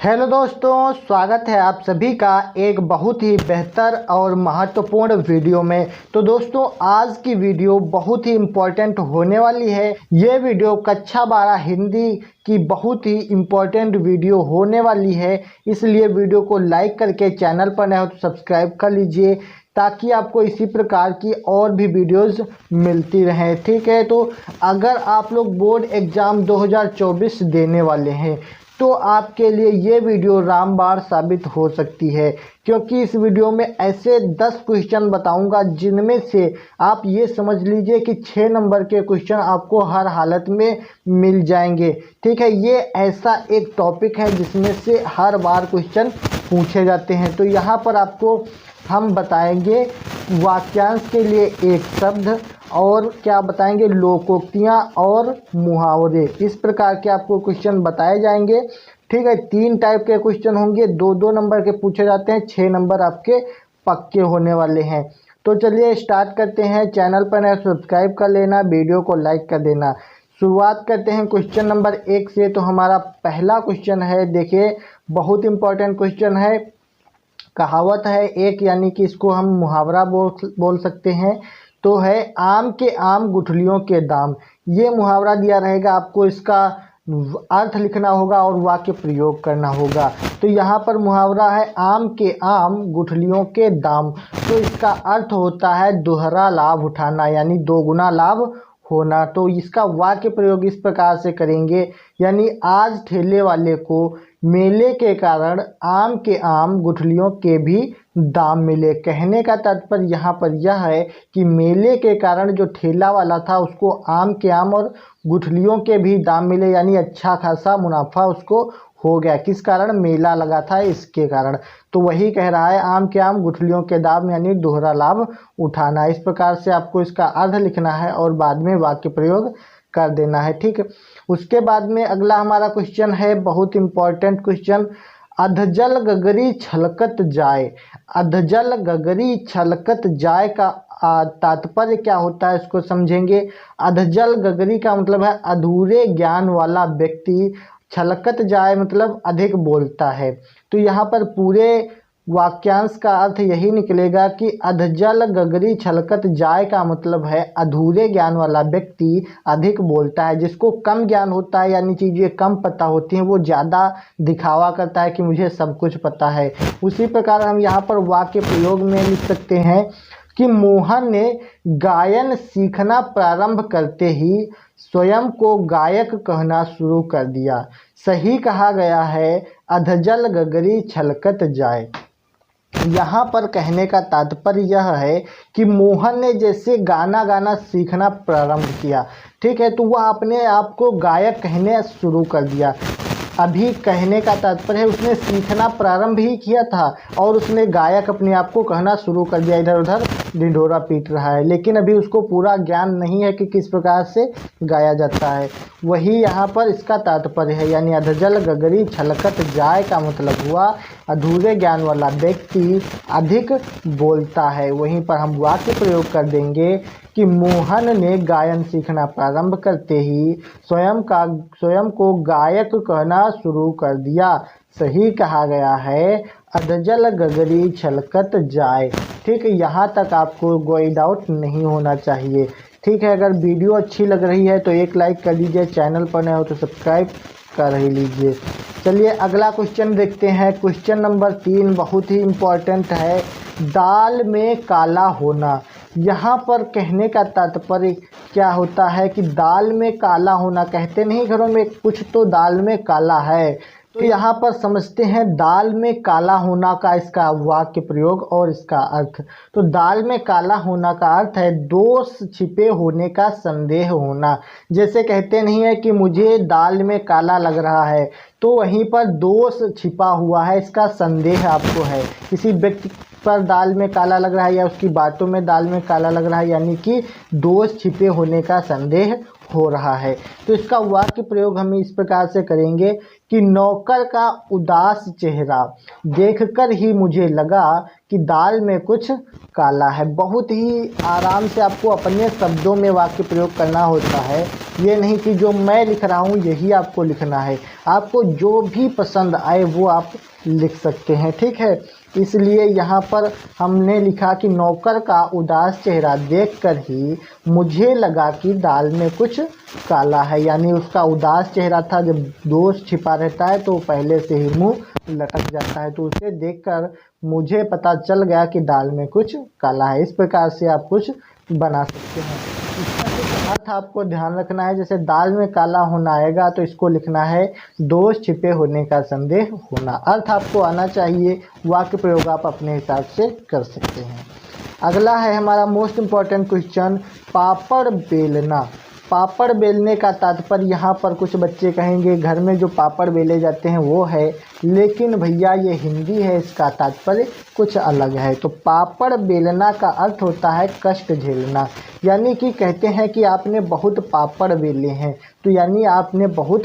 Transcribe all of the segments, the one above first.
Hello दोस्तों, स्वागत है आप सभी का एक बहुत ही बेहतर और महत्वपूर्ण वीडियो में। तो दोस्तों, आज की वीडियो बहुत ही इम्पोर्टेंट होने वाली है। ये वीडियो कक्षा 12 हिंदी की बहुत ही इम्पोर्टेंट वीडियो होने वाली है, इसलिए वीडियो को लाइक करके चैनल पर नए हो तो सब्सक्राइब कर लीजिए ताकि आपको इसी प्रकार की और भी वीडियोस मिलती रहें। ठीक है, तो अगर आप लोग बोर्ड एग्ज़ाम 2024 देने वाले हैं तो आपके लिए ये वीडियो रामबाण साबित हो सकती है, क्योंकि इस वीडियो में ऐसे 10 क्वेश्चन बताऊंगा जिनमें से आप ये समझ लीजिए कि 6 नंबर के क्वेश्चन आपको हर हालत में मिल जाएंगे। ठीक है, ये ऐसा एक टॉपिक है जिसमें से हर बार क्वेश्चन पूछे जाते हैं। तो यहाँ पर आपको हम बताएंगे वाक्यांश के लिए एक शब्द और क्या बताएंगे, लोकोक्तियाँ और मुहावरे। इस प्रकार के आपको क्वेश्चन बताए जाएंगे। ठीक है, 3 टाइप के क्वेश्चन होंगे, 2-2 नंबर के पूछे जाते हैं, 6 नंबर आपके पक्के होने वाले हैं। तो चलिए स्टार्ट करते हैं। चैनल पर नए सब्सक्राइब कर लेना, वीडियो को लाइक कर देना। शुरुआत करते हैं क्वेश्चन नंबर 1 से। तो हमारा पहला क्वेश्चन है, देखिए बहुत इंपॉर्टेंट क्वेश्चन है। कहावत है एक, यानी कि इसको हम मुहावरा बोल सकते हैं। तो है आम के आम गुठलियों के दाम। ये मुहावरा दिया रहेगा, आपको इसका अर्थ लिखना होगा और वाक्य प्रयोग करना होगा। तो यहाँ पर मुहावरा है आम के आम गुठलियों के दाम। तो इसका अर्थ होता है दोहरा लाभ उठाना, यानी दोगुना लाभ होना। तो इसका वाक्य प्रयोग इस प्रकार से करेंगे, यानी आज ठेले वाले को मेले के कारण आम के आम गुठलियों के भी दाम मिले। कहने का तात्पर्य यहाँ पर यह है कि मेले के कारण जो ठेला वाला था उसको आम के आम और गुठलियों के भी दाम मिले, यानी अच्छा खासा मुनाफा उसको हो गया। किस कारण? मेला लगा था, इसके कारण। तो वही कह रहा है आम के आम गुठलियों के दाम, यानी दोहरा लाभ उठाना। इस प्रकार से आपको इसका अर्थ लिखना है और बाद में वाक्य प्रयोग कर देना है। ठीक, उसके बाद में अगला हमारा क्वेश्चन है, बहुत इंपॉर्टेंट क्वेश्चन। अधजल गगरी छलकत जाए। अधजल गगरी छलकत जाए का तात्पर्य क्या होता है, इसको समझेंगे। अधजल गगरी का मतलब है अधूरे ज्ञान वाला व्यक्ति। छलकत जाए मतलब अधिक बोलता है। तो यहाँ पर पूरे वाक्यांश का अर्थ यही निकलेगा कि अधजल गगरी छलकत जाए का मतलब है अधूरे ज्ञान वाला व्यक्ति अधिक बोलता है। जिसको कम ज्ञान होता है, यानी चीज़ें कम पता होती हैं, वो ज़्यादा दिखावा करता है कि मुझे सब कुछ पता है। उसी प्रकार हम यहाँ पर वाक्य प्रयोग में लिख सकते हैं कि मोहन ने गायन सीखना प्रारंभ करते ही स्वयं को गायक कहना शुरू कर दिया। सही कहा गया है, अधजल गगरी छलकत जाए। यहाँ पर कहने का तात्पर्य यह है कि मोहन ने जैसे गाना सीखना प्रारंभ किया, ठीक है, तो वह अपने आप को गायक कहने शुरू कर दिया। अभी कहने का तात्पर्य है उसने सीखना प्रारंभ ही किया था और उसने गायक अपने आप को कहना शुरू कर दिया। इधर उधर ढिंढोरा पीट रहा है, लेकिन अभी उसको पूरा ज्ञान नहीं है कि किस प्रकार से गाया जाता है। वही यहाँ पर इसका तात्पर्य है, यानी अधजल गगरी छलकत जाए का मतलब हुआ अधूरे ज्ञान वाला व्यक्ति अधिक बोलता है। वहीं पर हम वाक्य प्रयोग कर देंगे कि मोहन ने गायन सीखना प्रारंभ करते ही स्वयं को गायक कहना शुरू कर दिया। सही कहा गया है, अधजल गगरी छलकत जाए। ठीक है, यहाँ तक आपको कोई डाउट नहीं होना चाहिए। ठीक है, अगर वीडियो अच्छी लग रही है तो एक लाइक कर दीजिए, चैनल पर नए हो तो सब्सक्राइब कर ही लीजिए। चलिए अगला क्वेश्चन देखते हैं। क्वेश्चन नंबर 3 बहुत ही इम्पोर्टेंट है। दाल में काला होना। यहाँ पर कहने का तात्पर्य क्या होता है कि दाल में काला होना, कहते नहीं घरों में कुछ तो दाल में काला है। तो यहाँ पर समझते हैं दाल में काला होना का इसका वाक्य प्रयोग और इसका अर्थ। तो दाल में काला होना का अर्थ है दोष छिपे होने का संदेह होना। जैसे कहते नहीं है कि मुझे दाल में काला लग रहा है, तो वहीं पर दोष छिपा हुआ है, इसका संदेह आपको है। किसी व्यक्ति पर दाल में काला लग रहा है या उसकी बातों में दाल में काला लग रहा है, यानी कि दोष छिपे होने का संदेह हो रहा है। तो इसका वाक्य प्रयोग हम इस प्रकार से करेंगे कि नौकर का उदास चेहरा देखकर ही मुझे लगा कि दाल में कुछ काला है। बहुत ही आराम से आपको अपने शब्दों में वाक्य प्रयोग करना होता है, ये नहीं कि जो मैं लिख रहा हूँ यही आपको लिखना है। आपको जो भी पसंद आए वो आप लिख सकते हैं, ठीक है। इसलिए यहाँ पर हमने लिखा कि नौकर का उदास चेहरा देखकर ही मुझे लगा कि दाल में कुछ काला है, यानी उसका उदास चेहरा था। जब दोष छिपा रहता है तो पहले से ही मुंह लटक जाता है, तो उसे देखकर मुझे पता चल गया कि दाल में कुछ काला है। इस प्रकार से आप कुछ बना सकते हैं। इसका कुछ अर्थ आपको ध्यान रखना है। जैसे दाल में काला होना आएगा तो इसको लिखना है दोष छिपे होने का संदेह होना। अर्थ आपको आना चाहिए, वाक्य प्रयोग आप अपने हिसाब से कर सकते हैं। अगला है हमारा मोस्ट इम्पॉर्टेंट क्वेश्चन, पापड़ बेलना। पापड़ बेलने का तात्पर्य यहाँ पर कुछ बच्चे कहेंगे घर में जो पापड़ बेले जाते हैं वो है, लेकिन भैया ये हिंदी है, इसका तात्पर्य कुछ अलग है। तो पापड़ बेलना का अर्थ होता है कष्ट झेलना, यानी कि कहते हैं कि आपने बहुत पापड़ बेले हैं, तो यानी आपने बहुत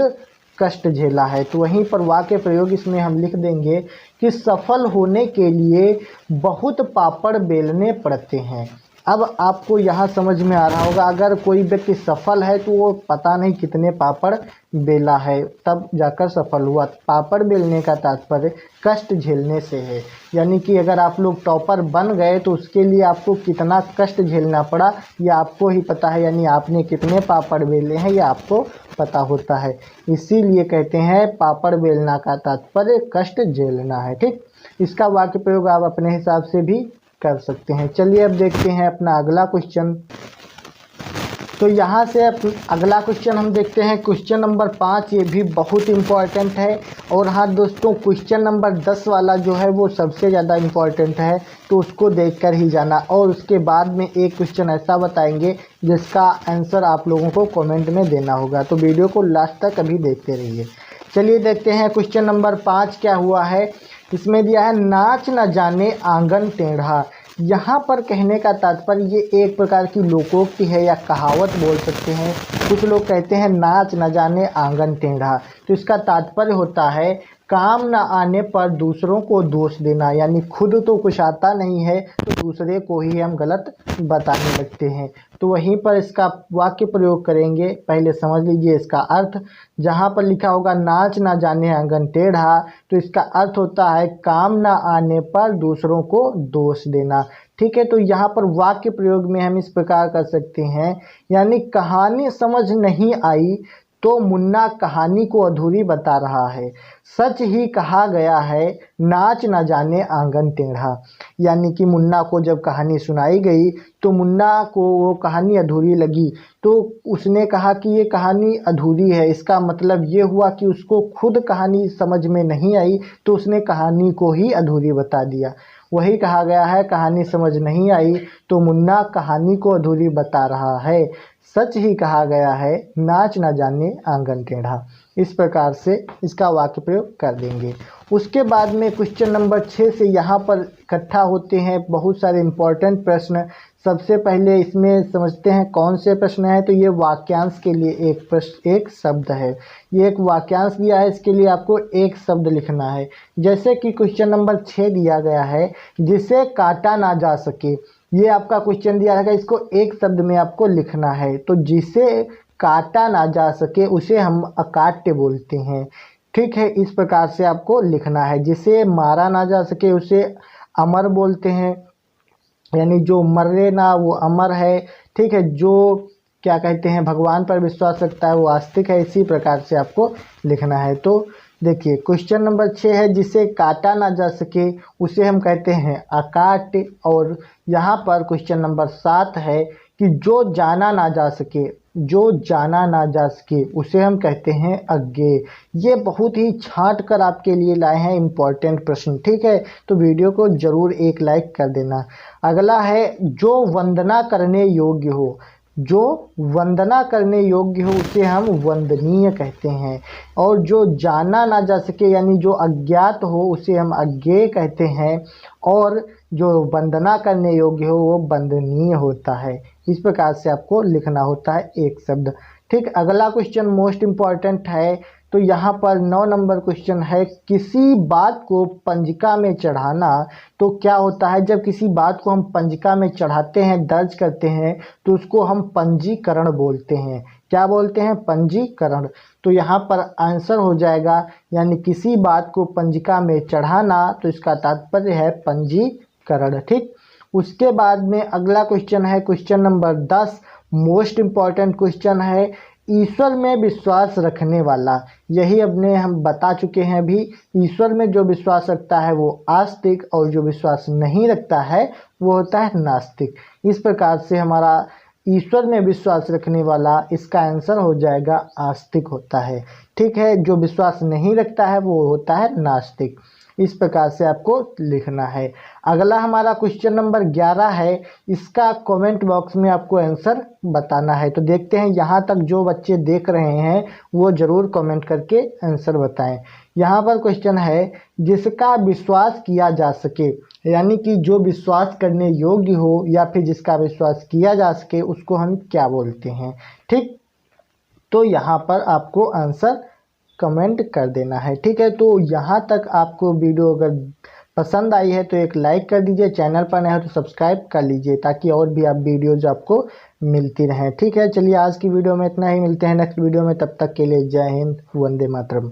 कष्ट झेला है। तो वहीं पर वाक्य प्रयोग इसमें हम लिख देंगे कि सफल होने के लिए बहुत पापड़ बेलने पड़ते हैं। अब आपको यहाँ समझ में आ रहा होगा, अगर कोई व्यक्ति सफल है तो वो पता नहीं कितने पापड़ बेला है तब जाकर सफल हुआ। पापड़ बेलने का तात्पर्य कष्ट झेलने से है, यानी कि अगर आप लोग टॉपर बन गए तो उसके लिए आपको कितना कष्ट झेलना पड़ा ये आपको ही पता है, यानी आपने कितने पापड़ बेले हैं ये आपको पता होता है। इसीलिए कहते हैं पापड़ बेलना का तात्पर्य कष्ट झेलना है, ठीक। इसका वाक्य प्रयोग आप अपने हिसाब से भी कर सकते हैं। चलिए अब देखते हैं अपना अगला क्वेश्चन। तो यहाँ से अगला क्वेश्चन हम देखते हैं क्वेश्चन नंबर 5। ये भी बहुत इम्पॉर्टेंट है। और हाँ दोस्तों, क्वेश्चन नंबर 10 वाला जो है वो सबसे ज़्यादा इम्पॉर्टेंट है, तो उसको देखकर ही जाना। और उसके बाद में एक क्वेश्चन ऐसा बताएंगे जिसका आंसर आप लोगों को कमेंट में देना होगा, तो वीडियो को लास्ट तक अभी देखते रहिए। चलिए देखते हैं क्वेश्चन नंबर 5 क्या हुआ है। इसमें दिया है नाच न जाने आंगन टेढ़ा। यहाँ पर कहने का तात्पर्य ये एक प्रकार की लोकोक्ति है या कहावत बोल सकते हैं। कुछ लोग कहते हैं नाच न जाने आंगन टेढ़ा, तो इसका तात्पर्य होता है काम न आने पर दूसरों को दोष देना, यानी खुद तो कुछ आता नहीं है तो दूसरे को ही हम गलत बताने लगते हैं। तो वहीं पर इसका वाक्य प्रयोग करेंगे। पहले समझ लीजिए इसका अर्थ। जहाँ पर लिखा होगा नाच ना जाने आंगन टेढ़ा, तो इसका अर्थ होता है काम ना आने पर दूसरों को दोष देना, ठीक है। तो यहाँ पर वाक्य प्रयोग में हम इस प्रकार कर सकते हैं, यानी कहानी समझ नहीं आई तो मुन्ना कहानी को अधूरी बता रहा है। सच ही कहा गया है नाच न जाने आंगन टेढ़ा, यानी कि मुन्ना को जब कहानी सुनाई गई तो मुन्ना को वो कहानी अधूरी लगी, तो उसने कहा कि ये कहानी अधूरी है। इसका मतलब ये हुआ कि उसको खुद कहानी समझ में नहीं आई तो उसने कहानी को ही अधूरी बता दिया। वही कहा गया है कहानी समझ नहीं आई तो मुन्ना कहानी को अधूरी बता रहा है। सच ही कहा गया है नाच न जाने आंगन टेढ़ा। इस प्रकार से इसका वाक्य प्रयोग कर देंगे। उसके बाद में क्वेश्चन नंबर 6 से यहाँ पर इकट्ठा होते हैं बहुत सारे इम्पोर्टेंट प्रश्न। सबसे पहले इसमें समझते हैं कौन से प्रश्न है। तो ये वाक्यांश के लिए एक प्रश्न, एक शब्द है। ये एक वाक्यांश दिया है, इसके लिए आपको एक शब्द लिखना है। जैसे कि क्वेश्चन नंबर 6 दिया गया है जिसे काटा ना जा सके। ये आपका क्वेश्चन दिया रहेगा, इसको एक शब्द में आपको लिखना है। तो जिसे काटा ना जा सके उसे हम अकाट्य बोलते हैं, ठीक है। इस प्रकार से आपको लिखना है। जिसे मारा ना जा सके उसे अमर बोलते हैं, यानी जो मरे ना वो अमर है, ठीक है। जो क्या कहते हैं भगवान पर विश्वास रखता है वो आस्तिक है। इसी प्रकार से आपको लिखना है। तो देखिए क्वेश्चन नंबर 6 है जिसे काटा ना जा सके उसे हम कहते हैं अकाट्य। और यहाँ पर क्वेश्चन नंबर 7 है कि जो जाना ना जा सके, जो जाना ना जा सके उसे हम कहते हैं अज्ञेय। ये बहुत ही छांट कर आपके लिए लाए हैं इम्पोर्टेंट प्रश्न, ठीक है। तो वीडियो को जरूर एक लाइक कर देना। अगला है जो वंदना करने योग्य हो। जो वंदना करने योग्य हो उसे हम वंदनीय कहते हैं, और जो जाना ना जा सके यानी जो अज्ञात हो उसे हम अज्ञेय कहते हैं, और जो वंदना करने योग्य हो वो वंदनीय होता है। इस प्रकार से आपको लिखना होता है एक शब्द। ठीक, अगला क्वेश्चन मोस्ट इम्पॉर्टेंट है। तो यहाँ पर 9 नंबर क्वेश्चन है, किसी बात को पंजिका में चढ़ाना। तो क्या होता है, जब किसी बात को हम पंजिका में चढ़ाते हैं, दर्ज करते हैं, तो उसको हम पंजीकरण बोलते हैं। क्या बोलते हैं? पंजीकरण। तो यहाँ पर आंसर हो जाएगा, यानी किसी बात को पंजिका में चढ़ाना, तो इसका तात्पर्य है पंजीकरण। ठीक, उसके बाद में अगला क्वेश्चन है question number 10, most important question है, ईश्वर में विश्वास रखने वाला। यही अपने हम बता चुके हैं अभी, ईश्वर में जो विश्वास रखता है वो आस्तिक, और जो विश्वास नहीं रखता है वो होता है नास्तिक। इस प्रकार से हमारा ईश्वर में विश्वास रखने वाला, इसका आंसर हो जाएगा आस्तिक होता है। ठीक है, जो विश्वास नहीं रखता है वो होता है नास्तिक। इस प्रकार से आपको लिखना है। अगला हमारा क्वेश्चन नंबर 11 है, इसका कमेंट बॉक्स में आपको आंसर बताना है। तो देखते हैं, यहाँ तक जो बच्चे देख रहे हैं वो ज़रूर कमेंट करके आंसर बताएं। यहाँ पर क्वेश्चन है, जिसका विश्वास किया जा सके, यानी कि जो विश्वास करने योग्य हो या फिर जिसका विश्वास किया जा सके उसको हम क्या बोलते हैं। ठीक, तो यहाँ पर आपको आंसर कमेंट कर देना है। ठीक है, तो यहाँ तक आपको वीडियो अगर पसंद आई है तो एक लाइक कर दीजिए, चैनल पर नए हो तो सब्सक्राइब कर लीजिए, ताकि और भी आप वीडियोज आपको मिलती रहें। ठीक है, चलिए आज की वीडियो में इतना ही, मिलते हैं नेक्स्ट वीडियो में, तब तक के लिए जय हिंद, वंदे मातरम।